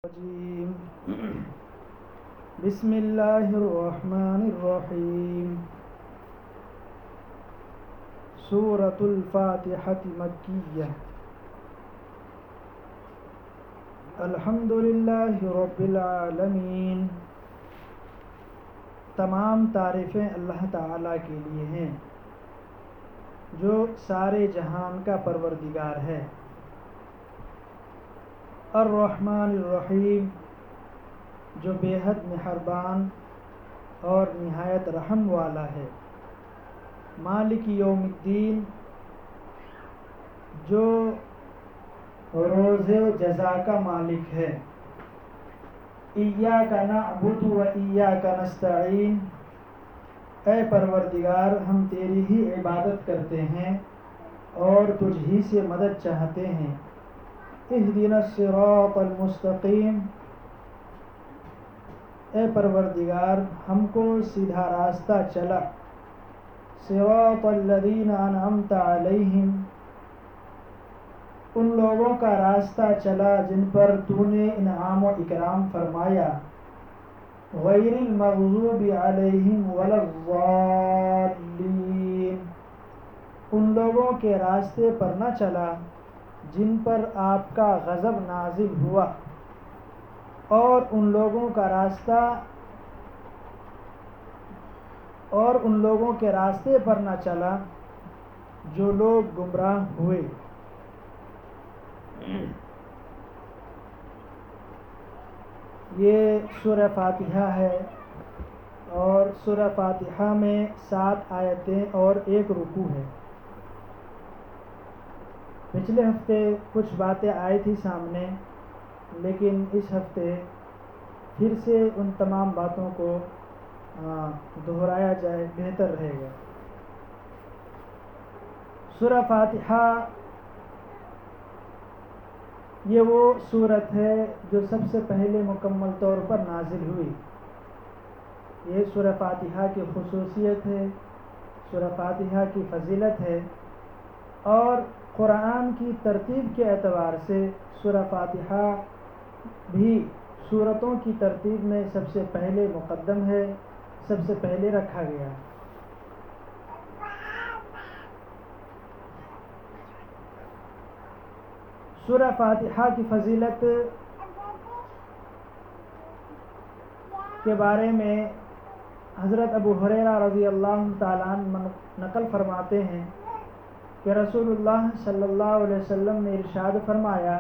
الرجيم بسم الله الرحمن الرحيم سورة الفاتحة مكية الحمد لله رب العالمين تمام تعریفیں اللہ تعالیٰ کے لیے ہیں جو سارے جہان کا پروردگار ہے۔ الرحمن الرحیم جو بے حد مہربان اور نہایت رحم والا ہے۔ مالک یوم الدین جو روز جزا کا مالک ہے۔ ایاک نعبد و ایاک نستعین، اے پروردگار ہم تیری ہی عبادت کرتے ہیں اور تجھ ہی سے مدد چاہتے ہیں۔ اہدنا الصراط المستقیم، اے پروردگار ہم کو سیدھا راستہ چلا۔ صراط الذین انعمت علیہم، ان لوگوں کا راستہ چلا جن پر تو نے انعام و اکرام فرمایا۔ غیر المغضوب علیہم ولا الضالین، ان لوگوں کے راستے پر نہ چلا جن پر آپ کا غضب نازل ہوا، اور ان لوگوں کے راستے پر نہ چلا جو لوگ گمراہ ہوئے۔ یہ سورہ فاتحہ ہے اور سورہ فاتحہ میں 7 آیتیں اور 1 رکوع ہے۔ پچھلے ہفتے کچھ باتیں آئی تھی سامنے، لیکن اس ہفتے پھر سے ان تمام باتوں کو دہرایا جائے، بہتر رہے گا۔ سورہ فاتحہ یہ وہ سورت ہے جو سب سے پہلے مکمل طور پر نازل ہوئی۔ یہ سورہ فاتحہ کی خصوصیت ہے، سورہ فاتحہ کی فضیلت ہے، اور قرآن کی ترتیب کے اعتبار سے سورہ فاتحہ بھی سورتوں کی ترتیب میں سب سے پہلے مقدم ہے، سب سے پہلے رکھا گیا۔ سورہ فاتحہ کی فضیلت کے بارے میں حضرت ابو ہریرہ رضی اللہ تعالیٰ عنہ نقل فرماتے ہیں کہ رسول اللہ صلی اللہ علیہ وسلم نے ارشاد فرمایا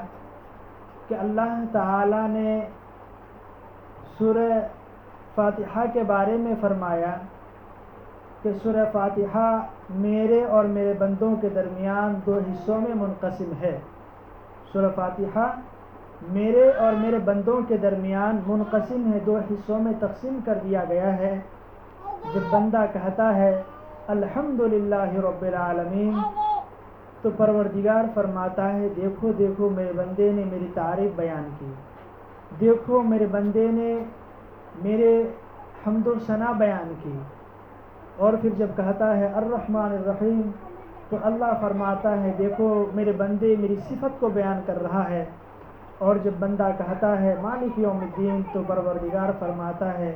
کہ اللہ تعالیٰ نے سورہ فاتحہ کے بارے میں فرمایا کہ سورہ فاتحہ میرے اور میرے بندوں کے درمیان 2 حصوں میں منقسم ہے۔ سورہ فاتحہ میرے اور میرے بندوں کے درمیان منقسم ہے، 2 حصوں میں تقسیم کر دیا گیا ہے۔ جب بندہ کہتا ہے الحمدللہ رب العالمین تو پروردگار فرماتا ہے دیکھو دیکھو میرے بندے نے میری تعریف بیان کی، دیکھو میرے بندے نے میرے حمد و ثنا بیان کی۔ اور پھر جب کہتا ہے الرحمن الرحیم تو اللہ فرماتا ہے دیکھو میرے بندے میری صفت کو بیان کر رہا ہے۔ اور جب بندہ کہتا ہے مالک یوم الدین تو پروردگار فرماتا ہے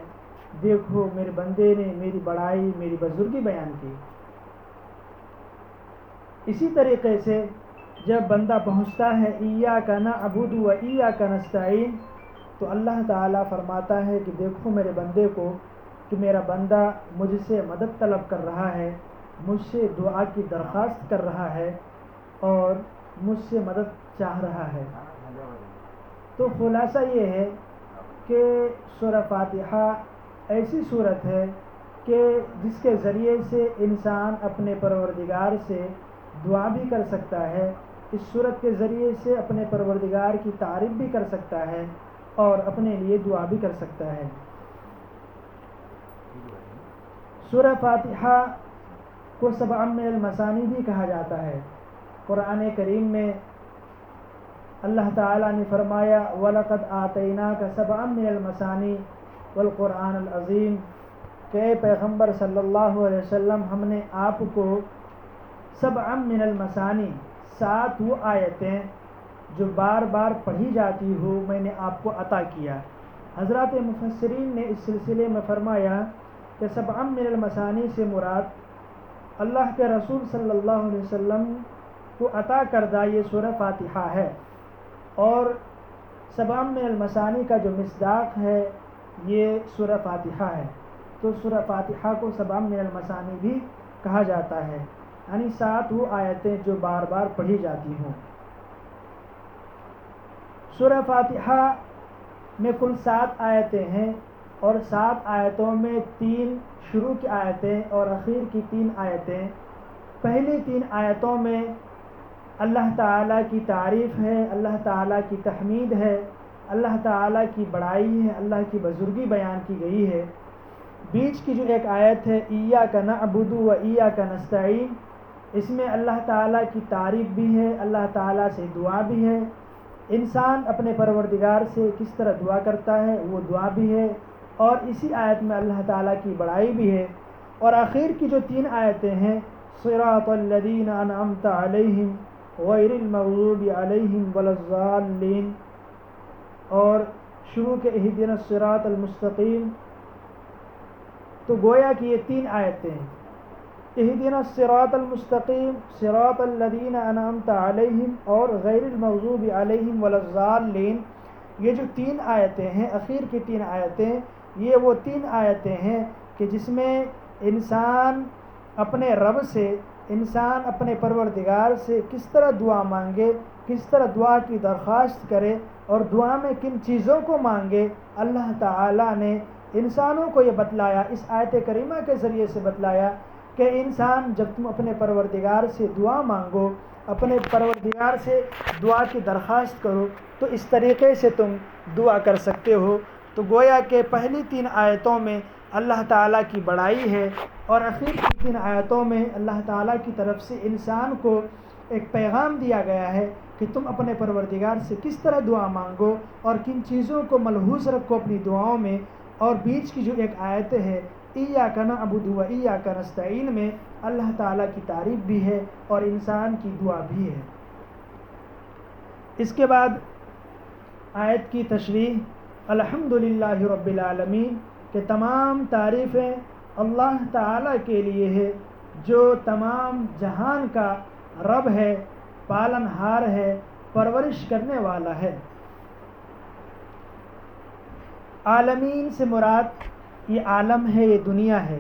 دیکھو میرے بندے نے میری بڑائی، میری بزرگی بیان کی۔ اسی طریقے سے جب بندہ پہنچتا ہے ایاک نعبد و ایاک نستعین تو اللہ تعالیٰ فرماتا ہے کہ دیکھو میرے بندے کو کہ میرا بندہ مجھ سے مدد طلب کر رہا ہے، مجھ سے دعا کی درخواست کر رہا ہے اور مجھ سے مدد چاہ رہا ہے۔ تو خلاصہ یہ ہے کہ سورہ فاتحہ ایسی صورت ہے کہ جس کے ذریعے سے انسان اپنے پروردگار سے دعا بھی کر سکتا ہے، اس صورت کے ذریعے سے اپنے پروردگار کی تعریف بھی کر سکتا ہے اور اپنے لیے دعا بھی کر سکتا ہے۔ سورہ فاتحہ کو 7 من المثانی بھی کہا جاتا ہے۔ قرآن کریم میں اللہ تعالیٰ نے فرمایا وَلَقَدْ آتَيْنَاكَ 7 من المثانی والقرآن العظیم، کہ اے پیغمبر صلی اللہ علیہ وسلم ہم نے آپ کو 7 من المثانی 7 وہ آیتیں جو بار بار پڑھی جاتی ہو میں نے آپ کو عطا کیا۔ حضرات مفسرین نے اس سلسلے میں فرمایا کہ سبع من المثانی سے مراد اللہ کے رسول صلی اللہ علیہ وسلم کو عطا کردہ یہ سورہ فاتحہ ہے، اور سبع من المثانی کا جو مصداق ہے یہ سورہ فاتحہ ہے، تو سورہ فاتحہ کو سبع من المثانی بھی کہا جاتا ہے، یعنی 7 وہ آیتیں جو بار بار پڑھی جاتی ہوں۔ سورہ فاتحہ میں کل 7 آیتیں ہیں، اور 7 آیتوں میں 3 شروع کی آیتیں اور اخیر کی 3 آیتیں۔ پہلی 3 آیتوں میں اللہ تعالیٰ کی تعریف ہے، اللہ تعالیٰ کی تحمید ہے، اللہ تعالیٰ کی بڑائی ہے، اللہ کی بزرگی بیان کی گئی ہے۔ بیچ کی جو ایک آیت ہے ایاک نعبد و ایاک نستعین، اس میں اللہ تعالیٰ کی تعریف بھی ہے، اللہ تعالیٰ سے دعا بھی ہے، انسان اپنے پروردگار سے کس طرح دعا کرتا ہے وہ دعا بھی ہے، اور اسی آیت میں اللہ تعالیٰ کی بڑائی بھی ہے۔ اور آخر کی جو 3 آیتیں ہیں صراط الذین انعمت علیہم غیر المغضوب علیہم ولا الضالین، اور شروع کے اہدنا الصراط المستقیم، تو گویا کہ یہ 3 آیتیں ہیں، اہدنا الصراط المستقیم، صراط الذین انعمت علیہم اور غیر المغضوب علیہم ولا الضالین، یہ جو 3 آیتیں ہیں، اخیر کی 3 آیتیں، یہ وہ 3 آیتیں ہیں کہ جس میں انسان اپنے رب سے، انسان اپنے پروردگار سے کس طرح دعا مانگے، کس طرح دعا کی درخواست کرے، اور دعا میں کن چیزوں کو مانگے، اللہ تعالیٰ نے انسانوں کو یہ بتلایا، اس آیت کریمہ کے ذریعے سے بتلایا کہ انسان جب تم اپنے پروردگار سے دعا مانگو، اپنے پروردگار سے دعا کی درخواست کرو، تو اس طریقے سے تم دعا کر سکتے ہو۔ تو گویا کہ پہلی 3 آیتوں میں اللہ تعالیٰ کی بڑائی ہے، اور آخر کی 3 آیتوں میں اللہ تعالیٰ کی طرف سے انسان کو ایک پیغام دیا گیا ہے کہ تم اپنے پروردگار سے کس طرح دعا مانگو اور کن چیزوں کو ملحوظ رکھو اپنی دعاؤں میں۔ اور بیچ کی جو ایک آیت ہے ایاک نعبد و ایاک نستعین میں اللہ تعالیٰ کی تعریف بھی ہے اور انسان کی دعا بھی ہے۔ اس کے بعد آیت کی تشریح الحمدللہ رب العالمین، کہ تمام تعریفیں اللہ تعالیٰ کے لیے ہے جو تمام جہان کا رب ہے، پالن ہار ہے، پرورش کرنے والا ہے۔ عالمین سے مراد یہ عالم ہے، یہ دنیا ہے،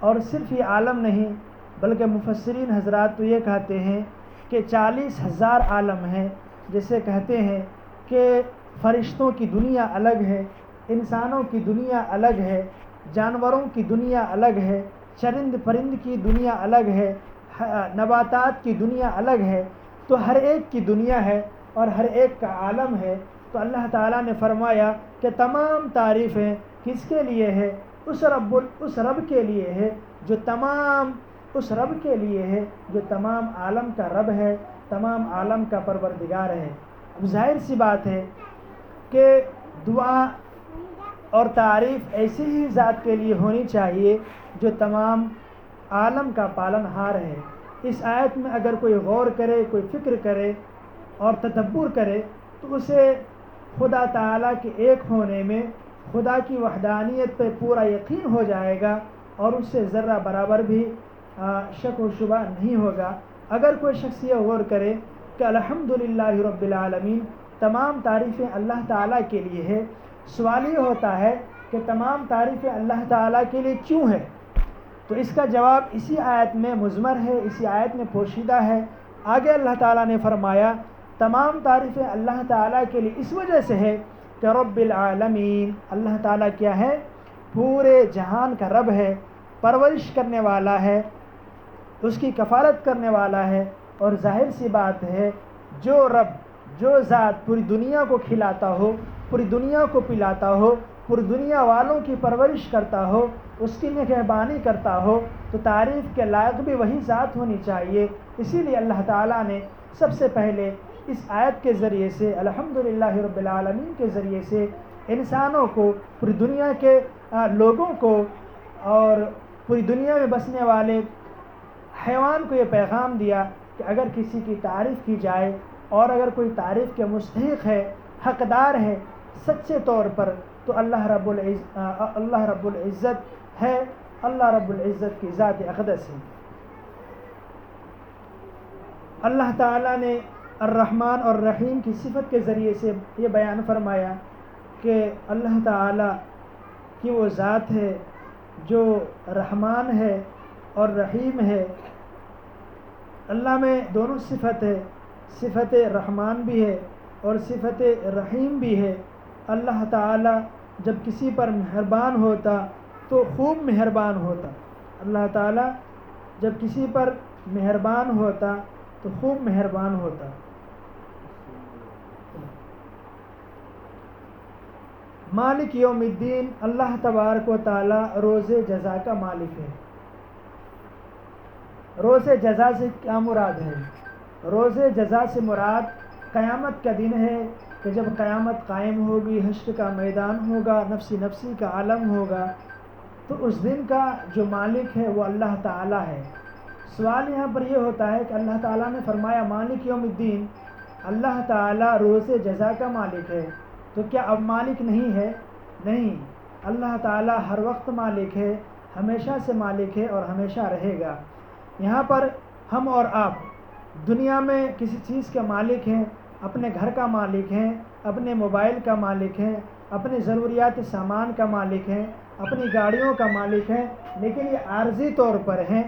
اور صرف یہ عالم نہیں بلکہ مفسرین حضرات تو یہ کہتے ہیں کہ 40,000 عالم ہیں، جسے کہتے ہیں کہ فرشتوں کی دنیا الگ ہے، انسانوں کی دنیا الگ ہے، جانوروں کی دنیا الگ ہے، چرند پرند کی دنیا الگ ہے، نباتات کی دنیا الگ ہے، تو ہر ایک کی دنیا ہے اور ہر ایک کا عالم ہے۔ تو اللہ تعالیٰ نے فرمایا کہ تمام تعریفیں کس کے لیے ہے؟ اس رب کے لیے ہے جو تمام عالم کا رب ہے، تمام عالم کا پروردگار ہے۔ اب ظاہر سی بات ہے کہ دعا اور تعریف ایسی ہی ذات کے لیے ہونی چاہیے جو تمام عالم کا پالن ہار ہے۔ اس آیت میں اگر کوئی غور کرے، کوئی فکر کرے اور تدبر کرے تو اسے خدا تعالیٰ کے ایک ہونے میں، خدا کی وحدانیت پہ پورا یقین ہو جائے گا، اور اس سے ذرہ برابر بھی شک و شبہ نہیں ہوگا۔ اگر کوئی شخص یہ غور کرے کہ الحمدللہ رب العالمین، تمام تعریفیں اللہ تعالیٰ کے لیے ہے، سوال یہ ہوتا ہے کہ تمام تعریفیں اللہ تعالیٰ کے لیے کیوں ہے؟ تو اس کا جواب اسی آیت میں مضمر ہے، اسی آیت میں پوشیدہ ہے۔ آگے اللہ تعالیٰ نے فرمایا تمام تعریفیں اللہ تعالیٰ کے لیے اس وجہ سے ہے کہ رب العالمین، اللہ تعالیٰ کیا ہے؟ پورے جہان کا رب ہے، پرورش کرنے والا ہے، اس کی کفالت کرنے والا ہے۔ اور ظاہر سی بات ہے جو رب، جو ذات پوری دنیا کو کھلاتا ہو، پوری دنیا کو پلاتا ہو، پوری دنیا والوں کی پرورش کرتا ہو، اس کی نگہبانی کرتا ہو، تو تعریف کے لائق بھی وہی ذات ہونی چاہیے۔ اسی لیے اللہ تعالیٰ نے سب سے پہلے اس آیت کے ذریعے سے، الحمدللہ رب العالمین کے ذریعے سے، انسانوں کو، پوری دنیا کے لوگوں کو اور پوری دنیا میں بسنے والے حیوان کو یہ پیغام دیا کہ اگر کسی کی تعریف کی جائے اور اگر کوئی تعریف کے مستحق ہے، حقدار ہے سچے طور پر، تو اللہ رب العزت ہے، اللہ رب العزت کی ذات اقدس ہے۔ اللہ تعالیٰ نے الرحمن اور رحیم کی صفت کے ذریعے سے یہ بیان فرمایا کہ اللہ تعالیٰ کی وہ ذات ہے جو رحمان ہے اور رحیم ہے۔ اللہ میں دونوں صفت ہے، صفت رحمان بھی ہے اور صفت رحیم بھی ہے۔ اللہ تعالیٰ جب کسی پر مہربان ہوتا تو خوب مہربان ہوتا، اللہ تعالیٰ جب کسی پر مہربان ہوتا تو خوب مہربان ہوتا۔ مالک یوم الدین، اللہ تبارک و تعالیٰ روز جزا کا مالک ہے۔ روز جزا سے کیا مراد ہے؟ روز جزا سے مراد قیامت کا دن ہے کہ جب قیامت قائم ہوگی، حشر کا میدان ہوگا، نفسی نفسی کا عالم ہوگا، تو اس دن کا جو مالک ہے وہ اللہ تعالیٰ ہے۔ سوال یہاں پر یہ ہوتا ہے کہ اللہ تعالیٰ نے فرمایا مالک یوم الدین، اللہ تعالیٰ روز جزا کا مالک ہے، تو کیا اب مالک نہیں ہے؟ نہیں، اللہ تعالیٰ ہر وقت مالک ہے، ہمیشہ سے مالک ہے اور ہمیشہ رہے گا۔ یہاں پر ہم اور آپ دنیا میں کسی چیز کے مالک ہیں، اپنے گھر کا مالک ہیں، اپنے موبائل کا مالک ہیں، اپنے ضروریات سامان کا مالک ہیں، اپنی گاڑیوں کا مالک ہیں، لیکن یہ عارضی طور پر ہیں،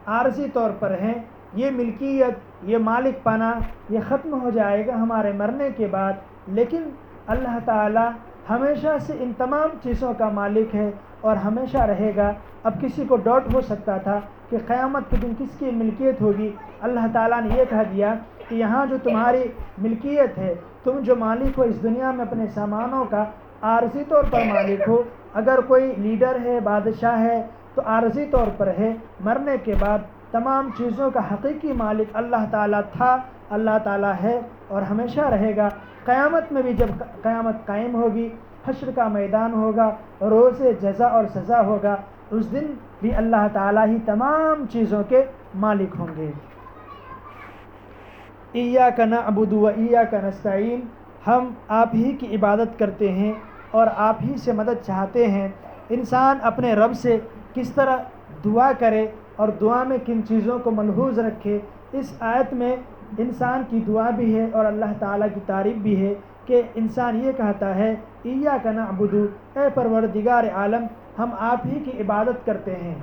عارضی طور پر ہیں۔ یہ ملکیت، یہ مالک پنا، یہ ختم ہو جائے گا ہمارے مرنے کے بعد، لیکن اللہ تعالیٰ ہمیشہ سے ان تمام چیزوں کا مالک ہے اور ہمیشہ رہے گا۔ اب کسی کو ڈاؤٹ ہو سکتا تھا کہ قیامت کے دن کس کی ملکیت ہوگی، اللہ تعالیٰ نے یہ کہہ دیا کہ یہاں جو تمہاری ملکیت ہے، تم جو مالک ہو اس دنیا میں اپنے سامانوں کا، عارضی طور پر مالک ہو۔ اگر کوئی لیڈر ہے، بادشاہ ہے، تو عارضی طور پر ہے، مرنے کے بعد تمام چیزوں کا حقیقی مالک اللہ تعالیٰ تھا، اللہ تعالیٰ ہے اور ہمیشہ رہے گا۔ قیامت میں بھی جب قیامت قائم ہوگی، حشر کا میدان ہوگا، روز جزا اور سزا ہوگا، اس دن بھی اللہ تعالیٰ ہی تمام چیزوں کے مالک ہوں گے۔ ایاک نعبد و ایاک نستعین، ہم آپ ہی کی عبادت کرتے ہیں اور آپ ہی سے مدد چاہتے ہیں۔ انسان اپنے رب سے کس طرح دعا کرے اور دعا میں کن چیزوں کو ملحوظ رکھے، اس آیت میں انسان کی دعا بھی ہے اور اللہ تعالیٰ کی تعریف بھی ہے کہ انسان یہ کہتا ہے ایاک نعبد، اے پروردگار عالم ہم آپ ہی کی عبادت کرتے ہیں۔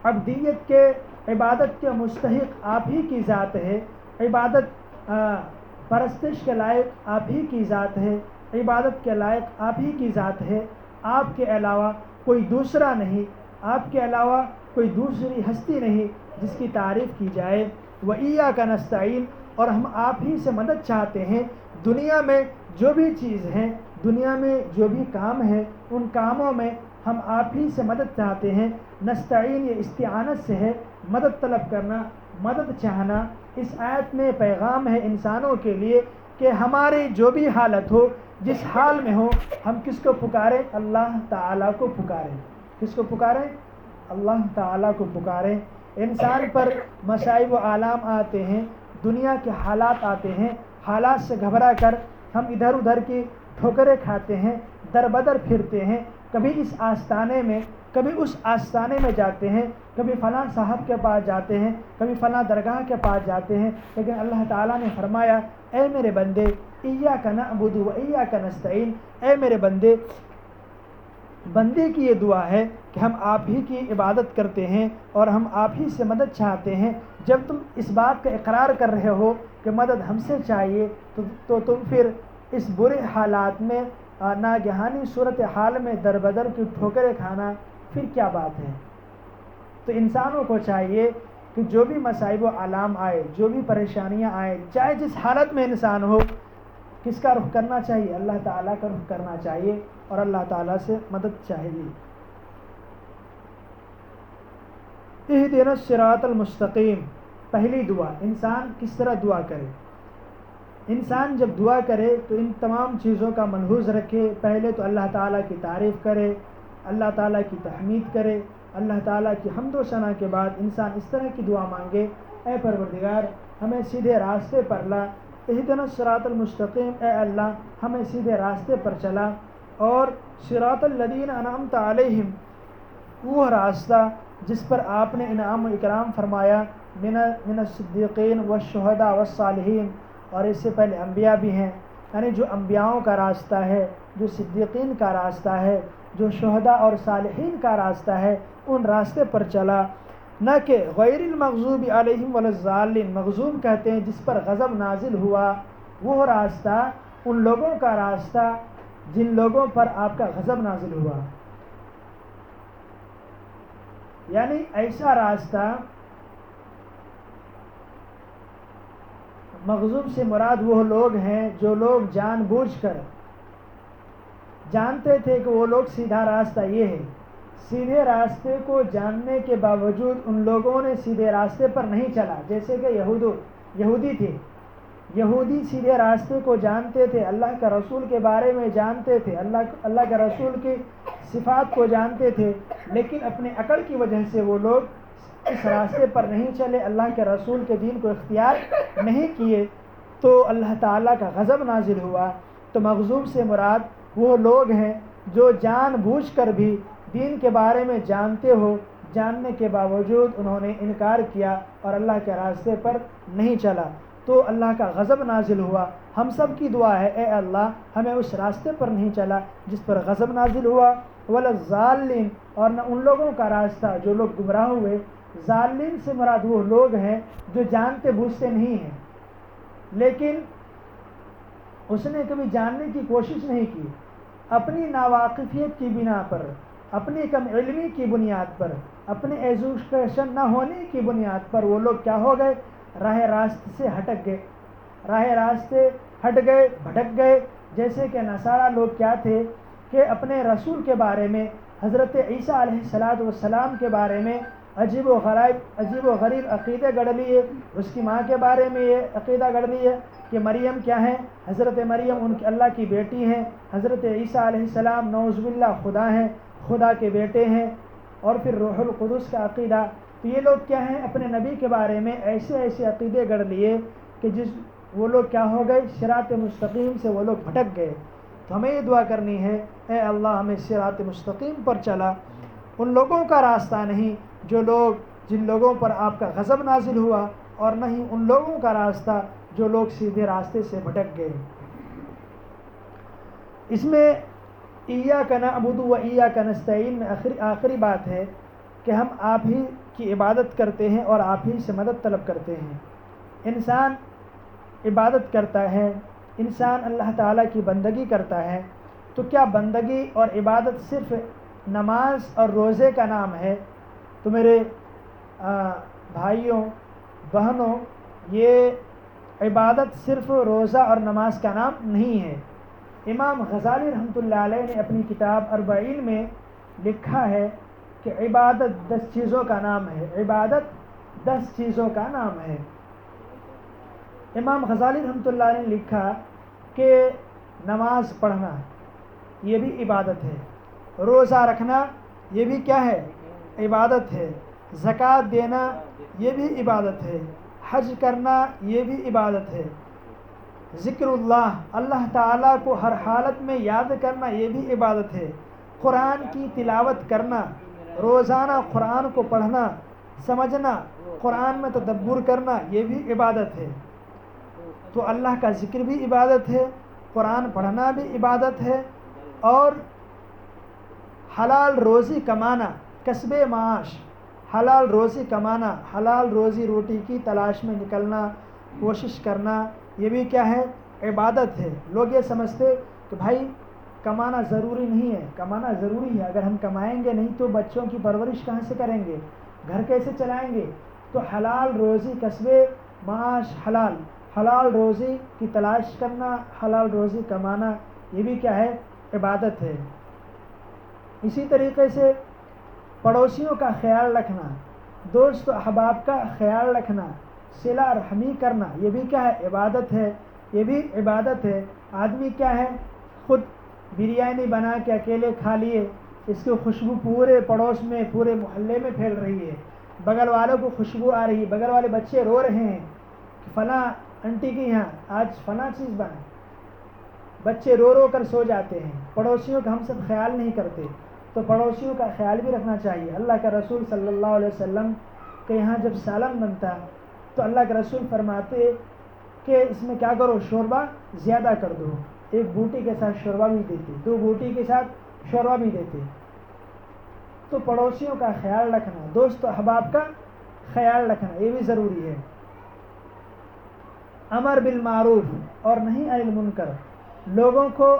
عبدیت کے، عبادت کے مستحق آپ ہی کی ذات ہے، عبادت پرستش کے لائق آپ ہی کی ذات ہے، عبادت کے لائق آپ ہی کی ذات ہے، آپ کے علاوہ کوئی دوسرا نہیں، آپ کے علاوہ کوئی دوسری ہستی نہیں جس کی تعریف کی جائے۔ وَإِيَّاكَ نَسْتَعِينُ، اور ہم آپ ہی سے مدد چاہتے ہیں۔ دنیا میں جو بھی چیز ہیں، دنیا میں جو بھی کام ہے، ان کاموں میں ہم آپ ہی سے مدد چاہتے ہیں۔ نستعین یہ استعانت سے ہے، مدد طلب کرنا، مدد چاہنا۔ اس آیت میں پیغام ہے انسانوں کے لیے کہ ہماری جو بھی حالت ہو، جس حال میں ہو، ہم کس کو پکاریں؟ اللہ تعالیٰ کو پکاریں۔ کس کو پکاریں؟ اللہ تعالیٰ کو پکاریں۔ انسان پر مصائب و آلام آتے ہیں، دنیا کے حالات آتے ہیں، حالات سے گھبرا کر ہم ادھر ادھر کی ٹھوکریں کھاتے ہیں، در بدر پھرتے ہیں، کبھی اس آستانے میں، کبھی اس آستانے میں جاتے ہیں، کبھی فلاں صاحب کے پاس جاتے ہیں، کبھی فلاں درگاہ کے پاس جاتے ہیں، لیکن اللہ تعالیٰ نے فرمایا اے میرے بندے ایاک نعبد و ایاک نستعین، اے میرے بندے، بندے کی یہ دعا ہے کہ ہم آپ ہی کی عبادت کرتے ہیں اور ہم آپ ہی سے مدد چاہتے ہیں۔ جب تم اس بات کا اقرار کر رہے ہو کہ مدد ہم سے چاہیے، تو تم پھر اس برے حالات میں، ناگہانی صورتحال میں در بدر کی ٹھوکریں کھانا پھر کیا بات ہے؟ تو انسانوں کو چاہیے کہ جو بھی مصائب و آلام آئے، جو بھی پریشانیاں آئیں، چاہے جس حالت میں انسان ہو، کس کا رخ کرنا چاہیے؟ اللہ تعالیٰ کا رخ کرنا چاہیے اور اللہ تعالیٰ سے مدد چاہیے۔ اہدنا الصراط المستقیم، پہلی دعا انسان کس طرح دعا کرے؟ انسان جب دعا کرے تو ان تمام چیزوں کا ملحوظ رکھے۔ پہلے تو اللہ تعالیٰ کی تعریف کرے، اللہ تعالیٰ کی تحمید کرے، اللہ تعالیٰ کی حمد و ثنا کے بعد انسان اس طرح کی دعا مانگے، اے پروردگار ہمیں سیدھے راستے پر لا، اہدنا الصراط المستقیم، اے اللہ ہمیں سیدھے راستے پر چلا، اور صراط الذین انعمت علیہم، وہ راستہ جس پر آپ نے انعام و اکرام فرمایا، من الصدیقین والشہداء والصالحین، اور اس سے پہلے انبیاء بھی ہیں، یعنی جو انبیاؤں کا راستہ ہے، جو صدیقین کا راستہ ہے، جو شہداء اور صالحین کا راستہ ہے، ان راستے پر چلا، نہ کہ غیر المغضوب علیہم ولا الضالین، مغضوب کہتے ہیں جس پر غضب نازل ہوا، وہ راستہ ان لوگوں کا راستہ جن لوگوں پر آپ کا غضب نازل ہوا، یعنی ایسا راستہ، مغضوب سے مراد وہ لوگ ہیں جو لوگ جان بوجھ کر جانتے تھے کہ وہ لوگ سیدھا راستہ یہ ہے، سیدھے راستے کو جاننے کے باوجود ان لوگوں نے سیدھے راستے پر نہیں چلا، جیسے کہ یہودی تھے، یہودی سیدھے راستے کو جانتے تھے، اللہ کا رسول کے بارے میں جانتے تھے، اللہ کے رسول کی صفات کو جانتے تھے، لیکن اپنے عقل کی وجہ سے وہ لوگ اس راستے پر نہیں چلے، اللہ کے رسول کے دین کو اختیار نہیں کیے، تو اللہ تعالیٰ کا غضب نازل ہوا۔ تو مغضوب سے مراد وہ لوگ ہیں جو جان بوجھ کر بھی دین کے بارے میں جاننے کے باوجود انہوں نے انکار کیا اور اللہ کے راستے پر نہیں چلا، تو اللہ کا غضب نازل ہوا۔ ہم سب کی دعا ہے، اے اللہ ہمیں اس راستے پر نہیں چلا جس پر غضب نازل ہوا، ولا الضالین، اور نہ ان لوگوں کا راستہ جو لوگ گمراہ ہوئے۔ ضالین سے مراد وہ لوگ ہیں جو جانتے بوجھتے نہیں ہیں، لیکن اس نے کبھی جاننے کی کوشش نہیں کی، اپنی ناواقفیت کی بنا پر، اپنی کم علمی کی بنیاد پر، اپنے ایجوکیشن نہ ہونے کی بنیاد پر وہ لوگ کیا ہو گئے، راہ راست سے ہٹ گئے، بھٹک گئے۔ جیسے کہ نصارہ لوگ کیا تھے کہ اپنے رسول کے بارے میں، حضرت عیسیٰ علیہ السلام کے بارے میں عجیب و غریب عقیدے گڑھ لیے، اس کی ماں کے بارے میں یہ عقیدہ گڑھ لیے کہ مریم کیا ہے، حضرت مریم ان کی اللہ کی بیٹی ہیں، حضرت عیسیٰ علیہ السلام نعوذ باللہ خدا ہیں، خدا کے بیٹے ہیں، اور پھر روح القدس کا عقیدہ۔ تو یہ لوگ کیا ہیں، اپنے نبی کے بارے میں ایسے عقیدے گڑھ لیے کہ وہ لوگ کیا ہو گئے، صراط مستقیم سے وہ لوگ بھٹک گئے۔ تو ہمیں یہ دعا کرنی ہے، اے اللہ ہمیں صراط مستقیم پر چلا، ان لوگوں کا راستہ نہیں جن لوگوں پر آپ کا غضب نازل ہوا، اور نہ ہی ان لوگوں کا راستہ جو لوگ سیدھے راستے سے بھٹک گئے۔ اس میں ایاک نعبد و ایاک نستعین میں آخری بات ہے کہ ہم آپ ہی کی عبادت کرتے ہیں اور آپ ہی سے مدد طلب کرتے ہیں۔ انسان عبادت کرتا ہے، انسان اللہ تعالیٰ کی بندگی کرتا ہے، تو کیا بندگی اور عبادت صرف نماز اور روزے کا نام ہے؟ تو میرے بھائیوں بہنوں، یہ عبادت صرف روزہ اور نماز کا نام نہیں ہے۔ امام غزالی رحمۃ اللہ علیہ نے اپنی کتاب 40 میں لکھا ہے کہ عبادت 10 چیزوں کا نام ہے، عبادت 10 چیزوں کا نام ہے۔ امام غزالی رحمۃ اللہ علیہ نے لکھا کہ نماز پڑھنا یہ بھی عبادت ہے، روزہ رکھنا یہ بھی کیا ہے، عبادت ہے، زکوٰۃ دینا یہ بھی عبادت ہے، حج کرنا یہ بھی عبادت ہے، ذکر اللہ تعالیٰ کو ہر حالت میں یاد کرنا یہ بھی عبادت ہے، قرآن کی تلاوت کرنا، روزانہ قرآن کو پڑھنا، سمجھنا، قرآن میں تدبر کرنا یہ بھی عبادت ہے۔ تو اللہ کا ذکر بھی عبادت ہے، قرآن پڑھنا بھی عبادت ہے، اور حلال روزی کمانا، کسب معاش، حلال روزی کمانا، حلال روزی روٹی کی تلاش میں نکلنا، کوشش کرنا، یہ بھی کیا ہے، عبادت ہے۔ لوگ یہ سمجھتے کہ بھائی کمانا ضروری نہیں ہے، کمانا ضروری ہے، اگر ہم کمائیں گے نہیں تو بچوں کی پرورش کہاں سے کریں گے، گھر کیسے چلائیں گے؟ تو حلال روزی، کسب معاش، حلال روزی کی تلاش کرنا، حلال روزی کمانا، یہ بھی کیا ہے، عبادت ہے۔ اسی طریقے سے پڑوسیوں کا خیال رکھنا، دوست و احباب کا خیال رکھنا، صلہ رحمی کرنا، یہ بھی کیا ہے، عبادت ہے، یہ بھی عبادت ہے۔ آدمی کیا ہے، خود بریانی بنا کے اکیلے کھا لیے، اس کی خوشبو پورے پڑوس میں، پورے محلے میں پھیل رہی ہے، بغل والوں کو خوشبو آ رہی ہے، بغل والے بچے رو رہے ہیں کہ فلاں آنٹی کے یہاں آج فلاں چیز بنا، بچے رو رو کر سو جاتے ہیں، پڑوسیوں کا ہم سب خیال نہیں کرتے، تو پڑوسیوں کا خیال بھی رکھنا چاہیے۔ اللہ کا رسول صلی اللہ علیہ وسلم کے یہاں جب سالن بنتا تو اللہ کے رسول فرماتے کہ اس میں کیا کرو، شوربہ زیادہ کر دو، ایک بوٹی کے ساتھ شوربہ بھی دیتے، 2 بوٹی کے ساتھ شوربہ بھی دیتے۔ تو پڑوسیوں کا خیال رکھنا، دوست و احباب کا خیال رکھنا، یہ بھی ضروری ہے۔ امر بالمعروف اور نہیں عن المنکر، لوگوں کو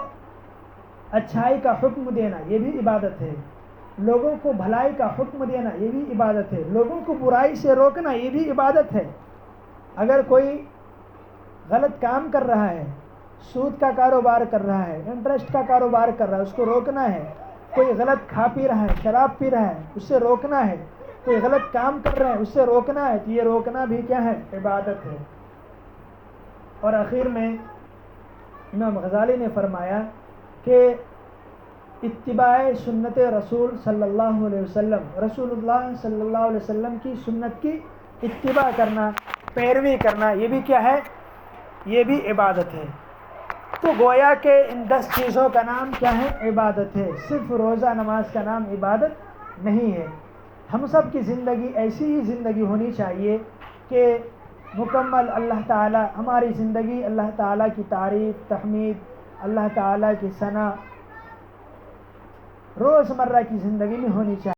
اچھائی کا حکم دینا یہ بھی عبادت ہے، لوگوں کو بھلائی کا حکم دینا یہ بھی عبادت ہے، لوگوں کو برائی سے روکنا یہ بھی عبادت ہے۔ اگر کوئی غلط کام کر رہا ہے، سود کا کاروبار کر رہا ہے، انٹرسٹ کا کاروبار کر رہا ہے، اس کو روکنا ہے۔ کوئی غلط کھا پی رہا ہے، شراب پی رہا ہے، اس سے روکنا ہے۔ کوئی غلط کام کر رہا ہے، اس سے روکنا ہے، تو یہ روکنا بھی کیا ہے؟ عبادت ہے۔ اور آخر میں امام غزالی نے فرمایا کہ اتباع سنت رسول صلی اللہ علیہ وسلم، رسول اللہ صلی اللہ علیہ وسلم کی سنت کی اتباع کرنا، پیروی کرنا، یہ بھی کیا ہے؟ یہ بھی عبادت ہے۔ تو گویا کہ ان 10 چیزوں کا نام کیا ہے؟ عبادت ہے۔ صرف روزہ نماز کا نام عبادت نہیں ہے۔ ہم سب کی زندگی ایسی ہی زندگی ہونی چاہیے کہ مکمل اللہ تعالیٰ، ہماری زندگی اللہ تعالیٰ کی تعریف، تحمید، اللہ تعالیٰ کی ثنا روزمرہ کی زندگی میں ہونی چاہیے۔